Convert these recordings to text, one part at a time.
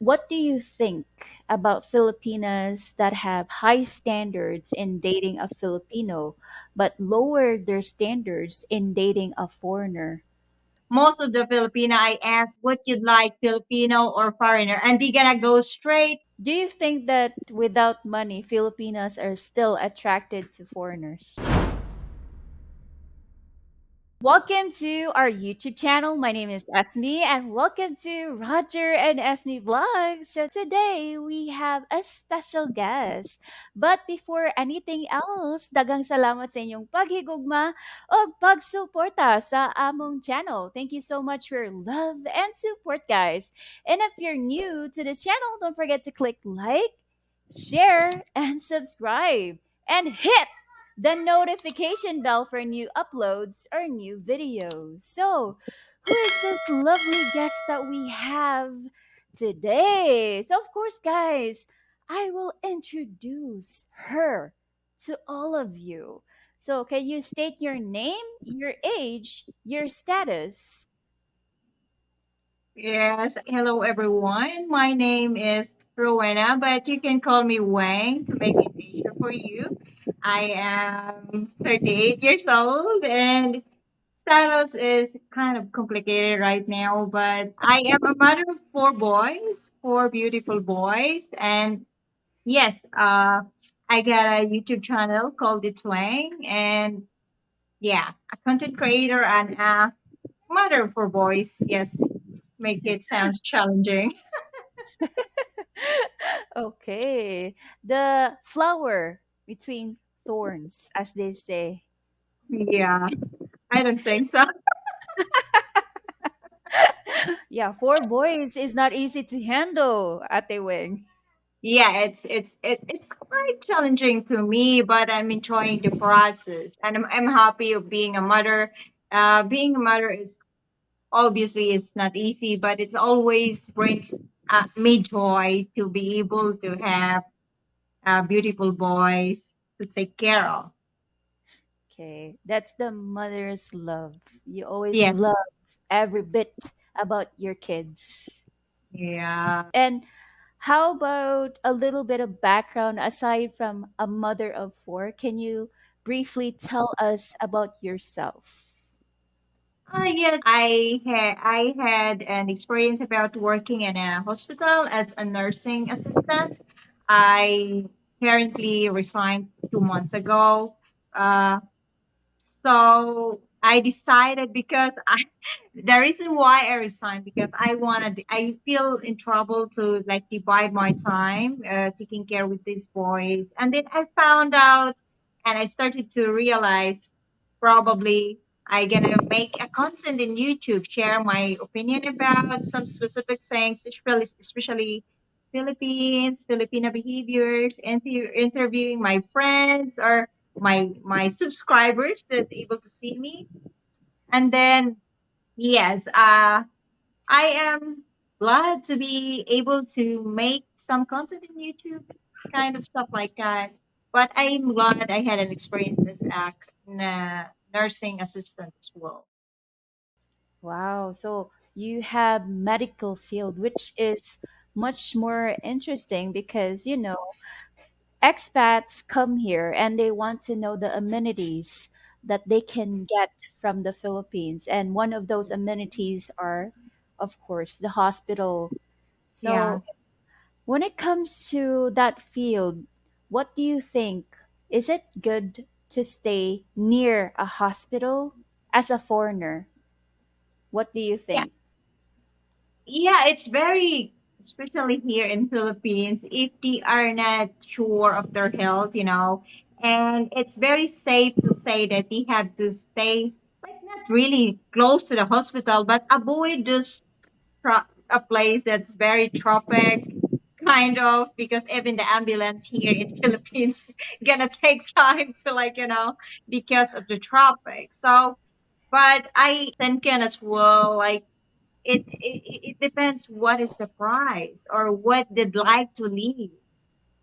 What do you think about Filipinas that have high standards in dating a Filipino, but lower their standards in dating a foreigner? Most of the Filipina I ask what you'd like, Filipino or foreigner, and they gonna go straight. Do you think that without money, Filipinas are still attracted to foreigners? Welcome to our YouTube channel. My name is Esme and welcome to Roger and Esme Vlogs. So today we have a special guest. But before anything else, dagang salamat sa inyong paghigugma o pagsuporta sa among channel. Thank you so much for your love and support, guys. And if you're new to this channel, don't forget to click like, share, and subscribe. And hit the notification bell for new uploads or new videos. So, who is this lovely guest that we have today? So, of course, guys, I will introduce her to all of you. So, can you state your name, your age, your status? Yes, hello everyone. My name is Rowena, but you can call me Wang to make it easier for you. I am 38 years old and status is kind of complicated right now, but I am a mother of four boys, four beautiful boys, and yes, I got a YouTube channel called The Twang, and yeah, a content creator and a mother for boys. Yes, make it sounds challenging. Okay. The flower between thorns, as they say. Yeah, I don't think so. Yeah, four boys is not easy to handle, Ate Wing. Yeah, it's quite challenging to me, but I'm enjoying the process, and I'm happy of being a mother. Being a mother is obviously it's not easy, but it's always brings me joy to be able to have beautiful boys to take care of. Okay, that's the mother's love. You always Yes. love every bit about your kids. Yeah. And how about a little bit of background aside from a mother of four? Can you briefly tell us about yourself? Yes, I had an experience about working in a hospital as a nursing assistant. I currently resigned 2 months ago. Uh, so I decided because the reason why I resigned because I feel in trouble to like divide my time taking care with these boys, and then I found out and I started to realize probably I gonna make a content in YouTube, share my opinion about some specific things, especially Philippines, Filipino behaviors, interviewing my friends or my subscribers that able to see me, and then yes, I am glad to be able to make some content in YouTube, kind of stuff like that. But I'm glad I had an experience as a nursing assistant as well. Wow. So you have medical field, which is much more interesting because, expats come here and they want to know the amenities that they can get from the Philippines. And one of those amenities are, of course, the hospital. Yeah. So when it comes to that field, what do you think? Is it good to stay near a hospital as a foreigner? What do you Yeah. think? Yeah, it's very, especially here in Philippines, if they are not sure of their health, and it's very safe to say that they have to stay like not really close to the hospital, but avoid this a place that's very tropic kind of, because even the ambulance here in Philippines gonna take time to because of the traffic. So but I thinking as well, like it depends what is the price or what they'd like to live.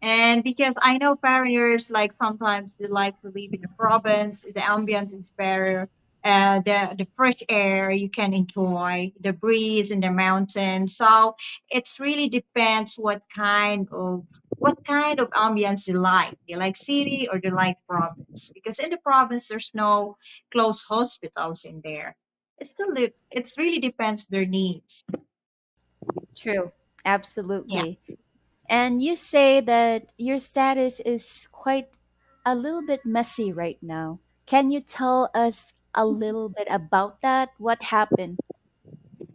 And because I know foreigners like sometimes they like to live in the province, the ambience is better. the fresh air you can enjoy, the breeze in the mountains. So it's really depends what kind of ambience you like. You like city or you like province? Because in the province there's no close hospitals in there. It's really depends their needs. True. Yeah. Absolutely. And you say that your status is quite a little bit messy right now. Can you tell us a little bit about that? What happened?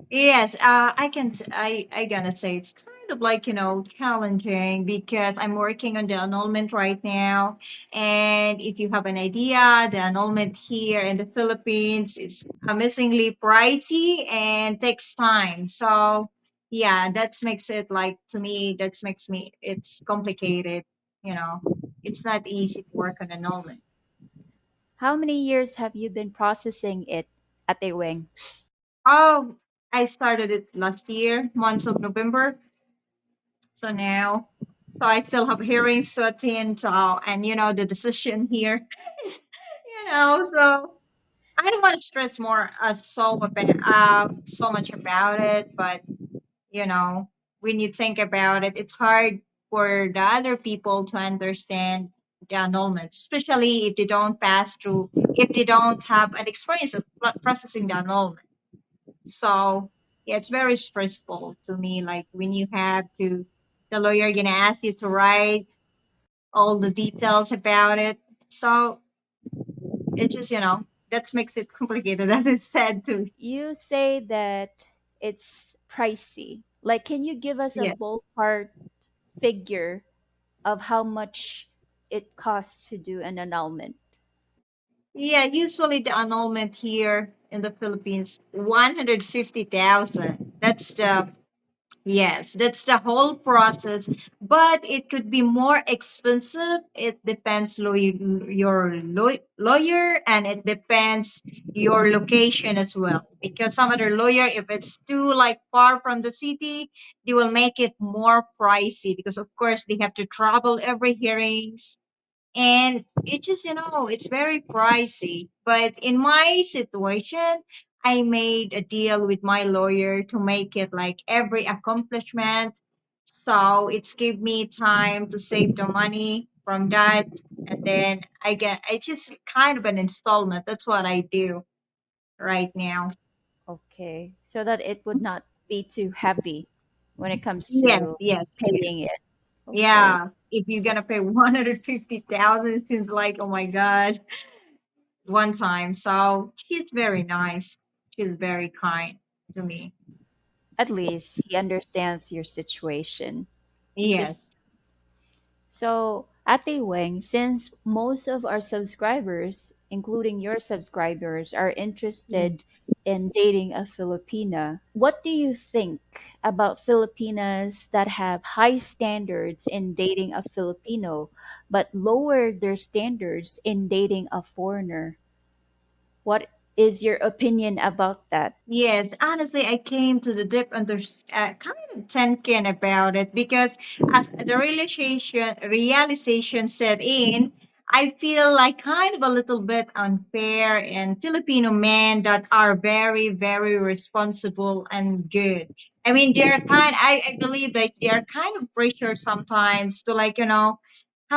Yes, I can. I gonna say it's kind of like challenging because I'm working on the annulment right now, and if you have an idea, the annulment here in the Philippines is amazingly pricey and takes time. So yeah, that makes it like to me. That makes me it's complicated. You know, it's not easy to work on annulment. How many years have you been processing it at the wing? Oh, I started it last year, months of November. So now, so I still have hearings to attend, and the decision here, is, so I don't want to stress more so much about it, but you know, when you think about it, it's hard for the other people to understand the annulment, especially if they don't have an experience of processing the annulment. So yeah, it's very stressful to me. Like when you have to, the lawyer gonna ask you to write all the details about it. So it just that makes it complicated, as I said too. You say that it's pricey. Like, can you give us a Yes. ballpark figure of how much it costs to do an annulment? Yeah, usually the annulment here in the Philippines, 150,000. Yes, that's the whole process, but it could be more expensive. It depends lawyer, and it depends your location as well. Because some other lawyer, if it's too like far from the city, they will make it more pricey because of course they have to travel every hearings, and it just it's very pricey. But in my situation, I made a deal with my lawyer to make it like every accomplishment, so it's give me time to save the money from that, and then I just kind of an installment. That's what I do right now. Okay. So that it would not be too heavy when it comes Yes, to yes. paying it. Okay. Yeah, if you're gonna pay 150,000, it seems like, oh my god, one time. So she's very nice. She's very kind to me. At least he understands your situation, which is Yes. so. Ate Weng, since most of our subscribers, including your subscribers, are Mm. interested in dating a Filipina, what do you think about Filipinas that have high standards in dating a Filipino, but lower their standards in dating a foreigner? What is your opinion about that? Yes, honestly, I came to the kind of thinking about it because as the realization set in, I feel like kind of a little bit unfair in Filipino men that are very, very responsible and good. I mean, I believe like they're kind of pressure sometimes to like, how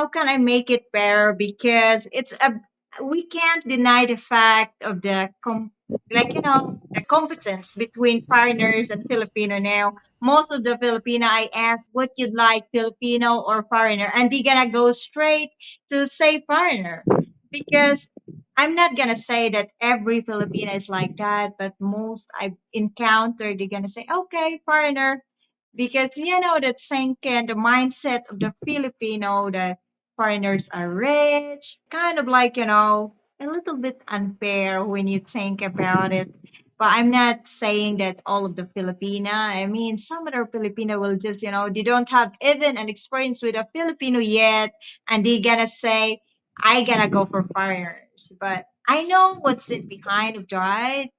can I make it fair? Because we can't deny the fact of the competence between foreigners and Filipino now. Most of the Filipino, I ask what you'd like, Filipino or foreigner, and they gonna go straight to say foreigner because I'm not gonna say that every Filipino is like that, but most I've encountered, they're gonna say, okay, foreigner, because that same kind of mindset of the Filipino that foreigners are rich, kind of like a little bit unfair when you think about it. But I'm not saying that all of the Filipina. I mean, some other Filipino will just they don't have even an experience with a Filipino yet, and they gonna say, I gotta go for foreigners. But I know what's it behind of that.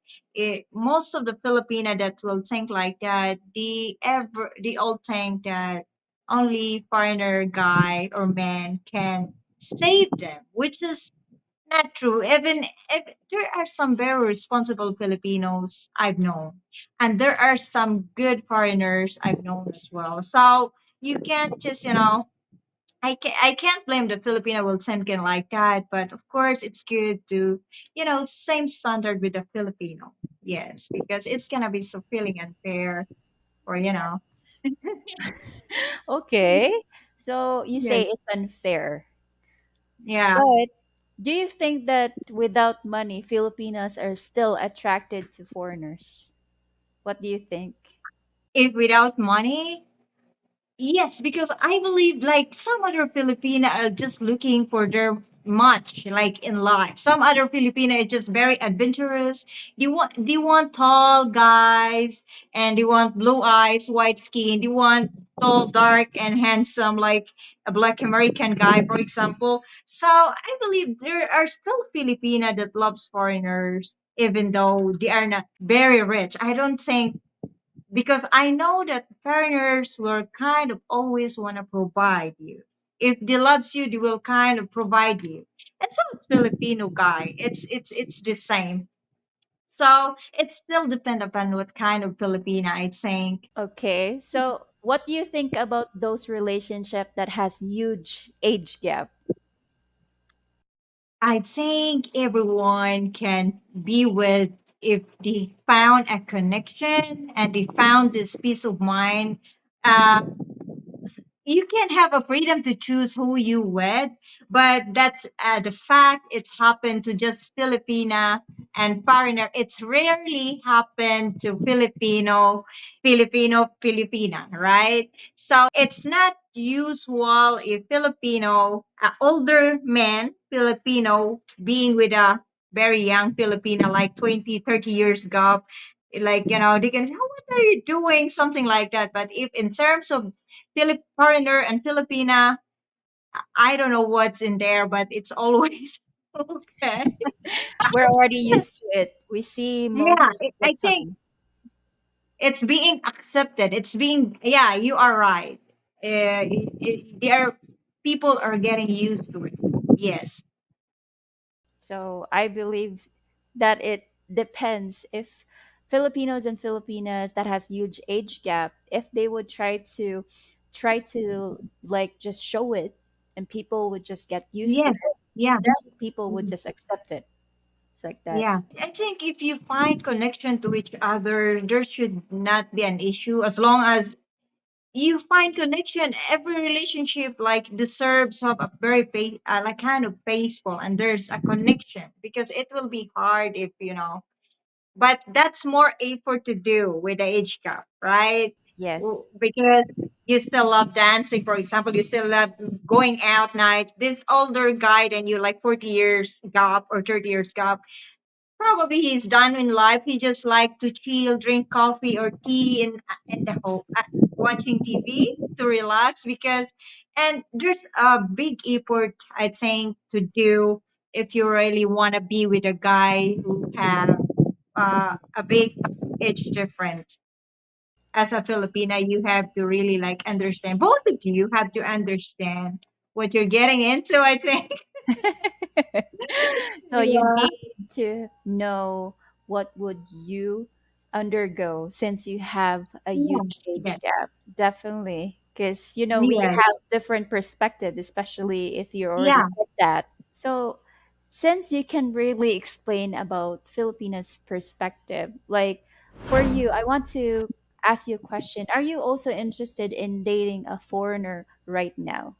Most of the Filipina that will think like that, they all think that only foreigner guy or man can save them, which is Not true. Even if there are some very responsible Filipinos I've known, and there are some good foreigners I've known as well. So you can't just, I can't blame the Filipino will thinking like that, but of course it's good to, same standard with the Filipino. Yes, because it's gonna be so feeling unfair, or Okay. So you say Yes. it's unfair. Yeah. But do you think that without money, Filipinas are still attracted to foreigners? What do you think? If without money, yes, because I believe like some other Filipina are just looking for their much like in life. Some other Filipina is just very adventurous. They want tall guys, and they want blue eyes, white skin. They want tall, dark, and handsome like a black American guy, for example. So I believe there are still Filipina that loves foreigners, even though they are not very rich. I don't think, because I know that foreigners will kind of always want to provide you. If they loves you, they will kind of provide you. And so is Filipino guy. It's the same. So it still depend upon what kind of Filipina I think. Okay. So what do you think about those relationship that has huge age gap? I think everyone can be with if they found a connection and they found this peace of mind. Uh, you can have a freedom to choose who you wed, but that's the fact. It's happened to just Filipina and foreigner. It's rarely happened to Filipina, right? So it's not usual if Filipino, older man Filipino being with a very young Filipina, like 20, 30 years ago, like, they can say, oh, what are you doing? Something like that. But if in terms of foreigner and Filipina, I don't know what's in there, but it's always okay. We're already used to it. We see most Yeah, of the I think time. it's being accepted. It's being, yeah, you are right. There, people are getting used to it. Yes. So I believe that it depends if Filipinos and Filipinas that has huge age gap, if they would try to like just show it and people would just get used to Yes. it, Yeah. then people would Mhm. just accept it. It's like that. Yeah. I think if you find connection to each other, there should not be an issue, as long as you find connection. Every relationship like deserves of a very like kind of peaceful, and there's a connection, because it will be hard if but that's more effort to do with the age gap, right? Yes. Because you still love dancing, for example, you still love going out night. This older guy than you, like 40 years gap or 30 years gap, probably he's done in life. He just like to chill, drink coffee or tea in the home, watching TV to relax. Because, and there's a big effort, I think, to do if you really want to be with a guy who have a big age difference. As a Filipina, you have to really like understand. Both of you have to understand what you're getting into, I think. So you Yeah. need to know what would you undergo since you have a Yeah. huge age Yes. gap. Definitely. Because, we Yes. have different perspective, especially if you already Yeah. did that. So since you can really explain about Filipinas perspective, like for you, I want to ask you a question. Are you also interested in dating a foreigner right now?